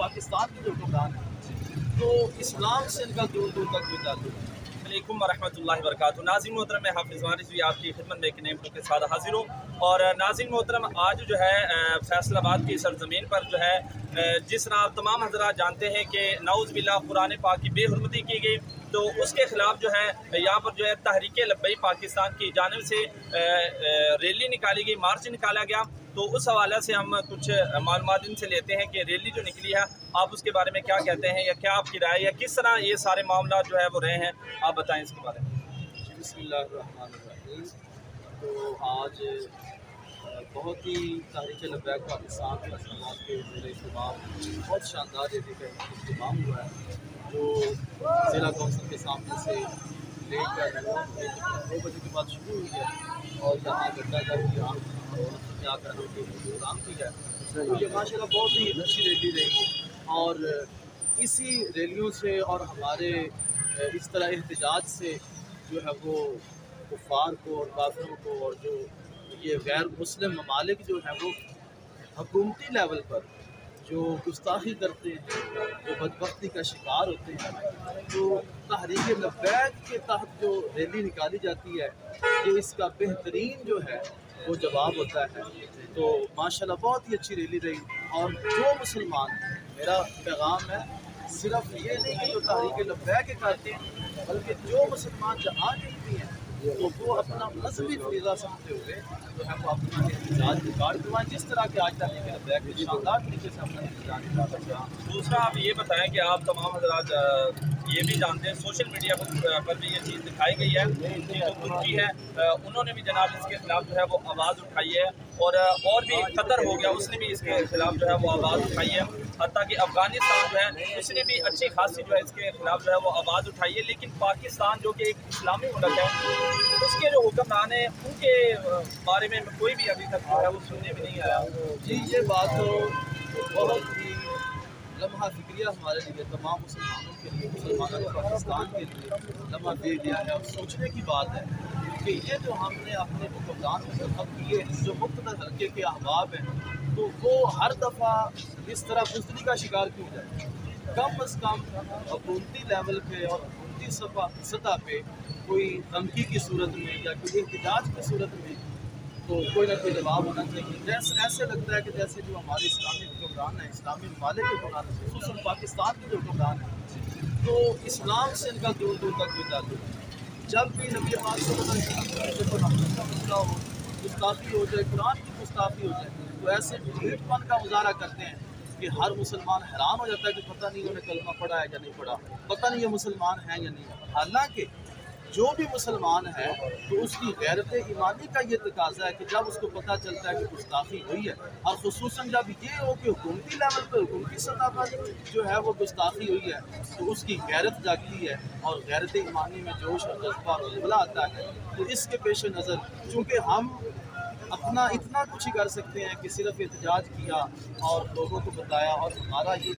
पाकिस्तान के जो हुक्मरान हैं, तो इस्लाम से इनका दूर दूर तक कोई ताल्लुक नहीं। अलैकुम वरहमतुल्लाहि वबरकातुहू। नाज़रीन मोहतरम, मैं हाफिज़ वारिस भी आपकी खिदमत में एक नए वीडियो के साथ हाजिर हूँ। और नाज़रीन मोहतरम, आज जो है फैसलाबाद की सरजमीन पर जो है जिस तरह आप तमाम हज़रात जानते हैं कि नाउज़ बिल्लाह कुरान पाक की बेहुरमती की गई, तो उसके ख़िलाफ़ जो है यहाँ पर जो है तहरीक लब्बैक पाकिस्तान की जानिब से रैली निकाली गई, मार्च निकाला गया। तो उस हवाले से हम कुछ मालूमात इनसे लेते हैं कि रैली जो निकली है आप उसके बारे में क्या कहते हैं, या क्या आपकी राय, या किस तरह ये सारे मामला जो है वो रहे हैं, आप बताएं इसके बारे में। बिस्मिल्लाहिर्रहमानिर्रहीम। तो आज बहुत ही तहरीक लब्बैक पाकिस्तान के असलात के ज़ेर-ए-इत्तिमाम बहुत शानदार रैली का इत्तिमाम हुआ है, जो ज़िला कौंसिल के सामने से लेकर 2 बजे के बाद शुरू हुई है और यहाँ गड्ढा की आम में आकर प्रोग्राम किया है। तो ये माशाल्लाह बहुत ही अच्छी रैली रही, और इसी रैलियों से और हमारे इस तरह एहतजाज से जो है वो कुफ़ार को और काफिरों को और जो ये गैर मुस्लिम ममालिक जो हैं वो हुकूमती लेवल पर जो गुस्ताखी करते हैं, जो बदबख्ती का शिकार होते हैं, तो तहरीक लब्बैक के तहत जो रैली निकाली जाती है, ये इसका बेहतरीन जो है वो जवाब होता है। तो माशाल्लाह बहुत ही अच्छी रैली रही। और जो मुसलमान, मेरा पैगाम है सिर्फ ये नहीं कि जो तहरीक लब्बैक करते हैं, बल्कि जो मुसलमान जहाँ के भी हैं तो वो अपना मजहबी फरीज़ा समझते हुए जो है वो अपना एहतजाज रिकॉर्ड करवाएं, जिस तरह के आज तहरीक लब्बैक के शानदार तरीके से अपना एहतजाज रिकॉर्ड करवाएं। दूसरा, आप ये बताएं कि आप तमाम हज़रात ये भी जानते हैं सोशल मीडिया पर भी ये चीज़ दिखाई गई है कि जो तुर्की है उन्होंने भी जनाब इसके खिलाफ जो है वो आवाज़ उठाई है, और भी कतर हो गया, उसने भी इसके खिलाफ जो है वो आवाज़ उठाई है। हत्ता कि अफ़गानिस्तान जो है उसने भी अच्छी खासी जो है इसके खिलाफ जो है वो आवाज़ उठाई है। लेकिन पाकिस्तान जो कि एक इस्लामी मुल्क है, उसके जो हुक्मरान हैं उनके बारे में कोई भी अभी तक जो है वो सुनने में नहीं आया। जी, ये बात तो बहुत ही लम्हा फिक्रिया हमारे लिए, तमाम मुसलमानों के लिए, मुसलमानों पाकिस्तान के लिए लम्हा दे दिया है। और सोचने की बात है कि ये जो हमने अपने हुक्मरान मुंतखब किए, जो मुख्तलिफ हल्के के अहबाब हैं, तो वो हर दफ़ा इस तरह बुज़दिली का शिकार क्यों जाए। कम अज़ कम हुकूमती लेवल पे और हुकूमती सतह पे कोई धमकी की सूरत में या कोई एहतजाज की सूरत में तो कोई ना कोई जवाब होना चाहिए। जैसे ऐसे लगता है कि जैसे जो हमारे इस्लामी हुक्मरान हैं, इस्लामी ममालिक के हुक्मरान हैं, ख़ुसूसन पाकिस्तान के जो हुक्मरान हैं, तो इस्लाम से इनका दूर दूर तक कोई ताल्लुक नहीं। जब भी नबी पाक सल्लल्लाहु अलैहि वसल्लम का मसला हो, गुस्ताखी हो जाए, कुरान की गुस्ताखी हो जाए, तो ऐसे ढीठपन का मुजाहरा करते हैं कि हर मुसलमान हैरान हो जाता है कि पता नहीं उन्होंने कलमा पढ़ा है या नहीं पढ़ा, पता नहीं ये मुसलमान हैं या नहीं। हालांकि जो भी मुसलमान है तो उसकी गैरत ईमानी का ये तकाजा है कि जब उसको पता चलता है कि गुस्ताखी हुई है, और ख़ुसूसन जब ये हो कि हुकूमती लेवल पर, हुकूमती सतह पर जो है वो गुस्ताखी हुई है, तो उसकी गैरत जागती है और गैरत ईमानी में जोश और जज्बा और जज्बा आता है। तो इसके पेश नज़र चूँकि हम अपना इतना कुछ ही कर सकते हैं कि सिर्फ एहतजाज किया और लोगों को बताया, और हमारा ये